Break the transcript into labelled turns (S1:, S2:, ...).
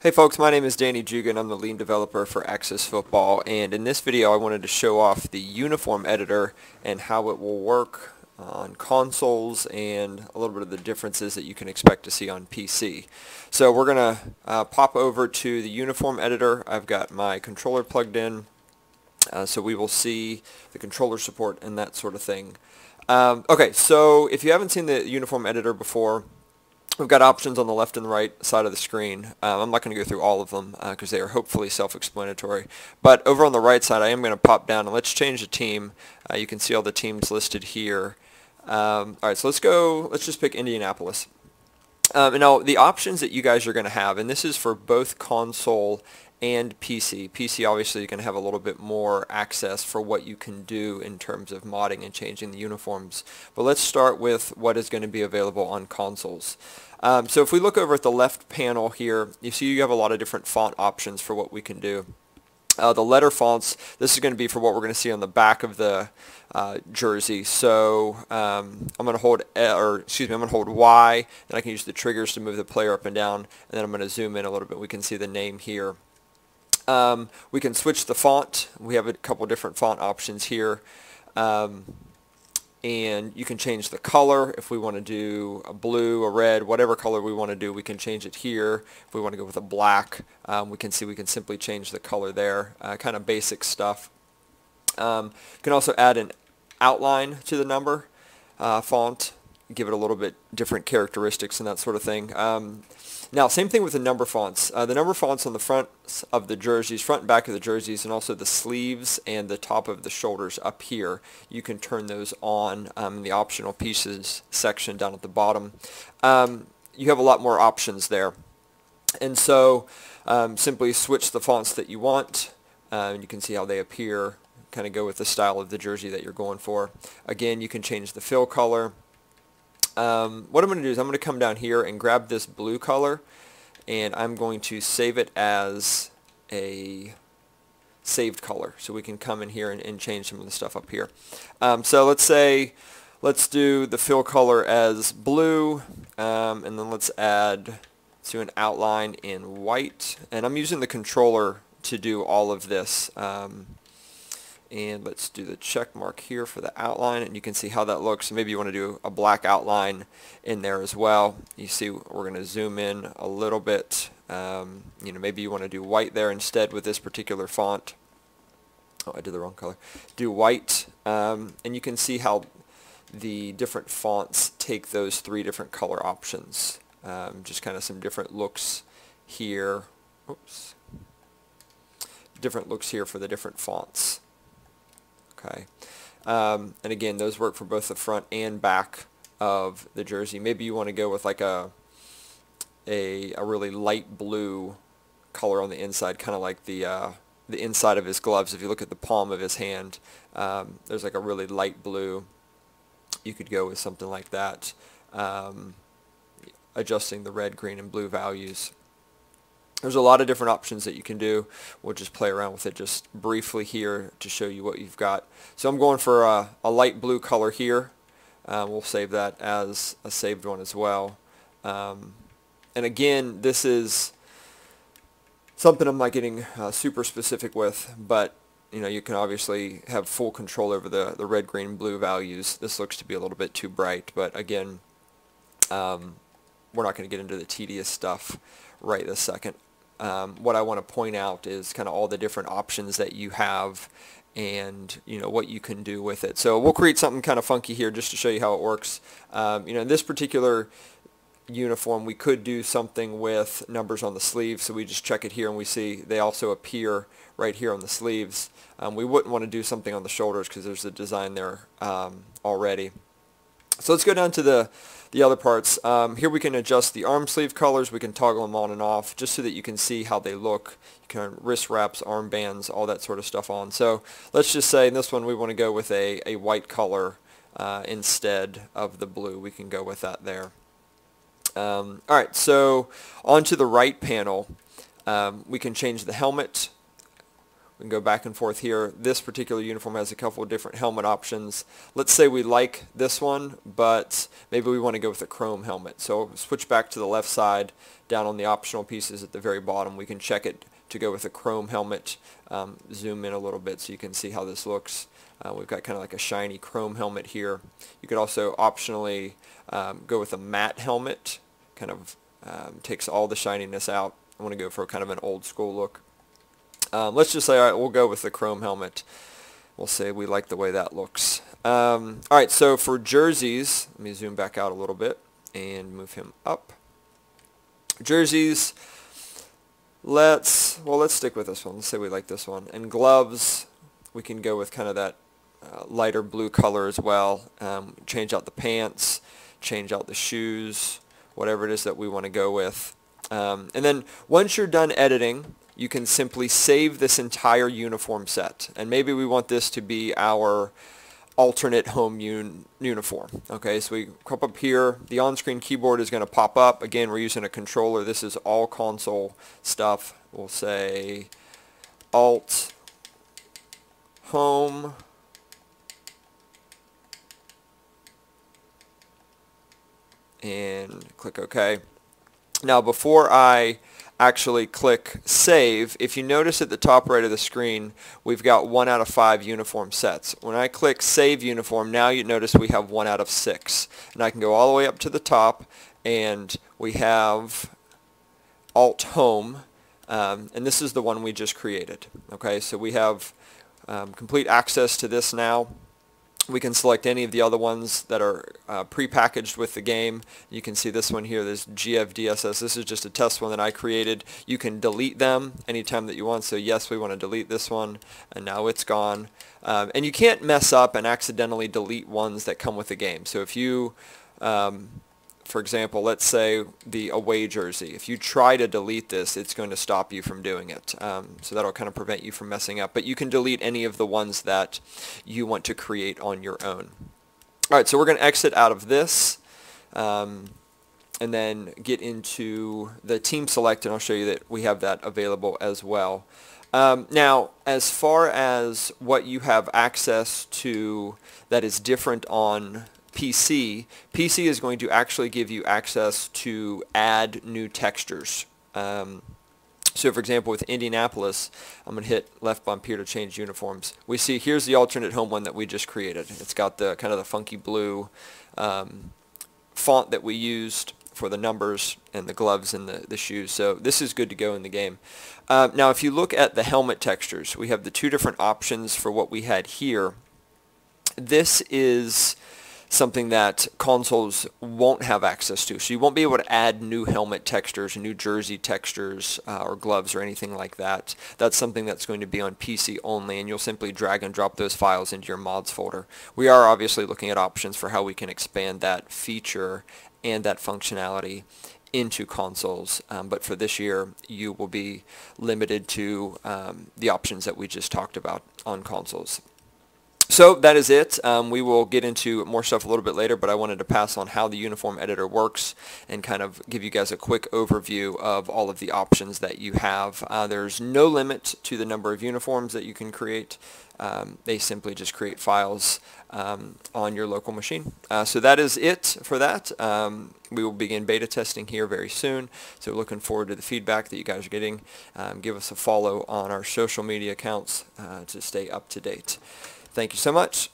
S1: Hey folks, my name is Danny Jugan. I'm the lead developer for Access Football, and in this video I wanted to show off the uniform editor and how it will work on consoles and a little bit of the differences that you can expect to see on PC. So we're going to pop over to the uniform editor. I've got my controller plugged in, so we will see the controller support and that sort of thing. Okay, so if you haven't seen the uniform editor before, we've got options on the left and the right side of the screen. I'm not going to go through all of them because they are hopefully self-explanatory. But over on the right side, I am going to pop down and let's change the team. You can see all the teams listed here. All right, so let's just pick Indianapolis. And now the options that you guys are going to have, and this is for both console and PC. PC obviously you can have a little bit more access for what you can do in terms of modding and changing the uniforms. But let's start with what is going to be available on consoles. So if we look over at the left panel here, you see you have a lot of different font options for what we can do. The letter fonts, this is going to be for what we're going to see on the back of the jersey. So I'm going to hold I'm going to hold Y, then I can use the triggers to move the player up and down, and then I'm going to zoom in a little bit. We can see the name here. We can switch the font. We have a couple different font options here. And you can change the color. If we want to do a blue, a red, whatever color we want to do, we can change it here. If we want to go with a black, we can simply change the color there. Kind of basic stuff. You can also add an outline to the number font, give it a little bit different characteristics and that sort of thing. Now, same thing with the number fonts. The number fonts on the front of the jerseys, front and back of the jerseys, and also the sleeves and the top of the shoulders up here, you can turn those on in the optional pieces section down at the bottom. You have a lot more options there. And so simply switch the fonts that you want, and you can see how they appear, kind of go with the style of the jersey that you're going for. Again, you can change the fill color. What I'm going to do is I'm going to come down here and grab this blue color, and I'm going to save it as a saved color, so we can come in here and change some of the stuff up here. So let's do the fill color as blue, and then let's add to an outline in white, and I'm using the controller to do all of this. And let's do the check mark here for the outline, and you can see how that looks. Maybe you want to do a black outline in there as well. You see we're going to zoom in a little bit. Maybe you want to do white there instead with this particular font. Oh, I did the wrong color. Do white, and you can see how the different fonts take those three different color options. Just kind of some different looks here. Oops. Different looks here for the different fonts. Okay, and again, those work for both the front and back of the jersey. Maybe you want to go with like a really light blue color on the inside, kind of like the inside of his gloves. If you look at the palm of his hand, there's like a really light blue. You could go with something like that, adjusting the red, green, and blue values. There's a lot of different options that you can do. We'll just play around with it just briefly here to show you what you've got. So I'm going for a light blue color here. We'll save that as a saved one as well. And again, this is something I'm not getting super specific with, but you can obviously have full control over the red, green, blue values. This looks to be a little bit too bright, but again, we're not going to get into the tedious stuff right this second. What I want to point out is kind of all the different options that you have and what you can do with it. So we'll create something kind of funky here just to show you how it works. In this particular uniform we could do something with numbers on the sleeves, so we just check it here and we see they also appear right here on the sleeves. We wouldn't want to do something on the shoulders because there's a design there already. So let's go down to the other parts. Here we can adjust the arm sleeve colors. We can toggle them on and off just so that you can see how they look. You can wrist wraps, armbands, all that sort of stuff on. So let's just say in this one we want to go with a white color instead of the blue. We can go with that there. Alright, so onto the right panel, we can change the helmet. We can go back and forth here. This particular uniform has a couple of different helmet options. Let's say we like this one, but maybe we want to go with a chrome helmet. So switch back to the left side. Down on the optional pieces at the very bottom, we can check it to go with a chrome helmet. Zoom in a little bit so you can see how this looks. We've got kind of like a shiny chrome helmet here. You could also optionally go with a matte helmet. Kind of takes all the shininess out. I want to go for kind of an old school look. Let's just say, all right, we'll go with the chrome helmet. We'll say we like the way that looks. All right, so for jerseys, let me zoom back out a little bit and move him up. Jerseys, let's stick with this one. Let's say we like this one. And gloves, we can go with kind of that lighter blue color as well. Change out the pants, change out the shoes, whatever it is that we want to go with. And then once you're done editing, you can simply save this entire uniform set. And maybe we want this to be our alternate home uniform. Okay, so we come up here. The on-screen keyboard is going to pop up. Again, we're using a controller. This is all console stuff. We'll say Alt Home and click OK. Now before I actually click Save, if you notice at the top right of the screen, we've got 1 out of 5 uniform sets. When I click Save Uniform, now you notice we have 1 out of 6. And I can go all the way up to the top, and we have Alt Home, and this is the one we just created. Okay, so we have complete access to this now. We can select any of the other ones that are pre-packaged with the game. You can see this one here, this GFDSS. This is just a test one that I created. You can delete them anytime that you want. So yes, we want to delete this one, and now it's gone. And you can't mess up and accidentally delete ones that come with the game. So if you, for example, let's say the away jersey. If you try to delete this, it's going to stop you from doing it. So that'll kind of prevent you from messing up. But you can delete any of the ones that you want to create on your own. All right, so we're going to exit out of this and then get into the team select, and I'll show you that we have that available as well. Now, as far as what you have access to that is different on PC is going to actually give you access to add new textures. So for example, with Indianapolis, I'm going to hit left bump here to change uniforms. We see here's the alternate home one that we just created. It's got the kind of the funky blue font that we used for the numbers and the gloves and the shoes. So this is good to go in the game. Now if you look at the helmet textures, we have the 2 different options for what we had here. This is something that consoles won't have access to. So you won't be able to add new helmet textures, new jersey textures, or gloves or anything like that. That's something that's going to be on PC only, and you'll simply drag and drop those files into your mods folder. We are obviously looking at options for how we can expand that feature and that functionality into consoles, but for this year you will be limited to the options that we just talked about on consoles. So that is it. We will get into more stuff a little bit later, but I wanted to pass on how the uniform editor works and kind of give you guys a quick overview of all of the options that you have. There's no limit to the number of uniforms that you can create. They simply just create files on your local machine. So that is it for that. We will begin beta testing here very soon, so looking forward to the feedback that you guys are getting. Give us a follow on our social media accounts to stay up to date. Thank you so much.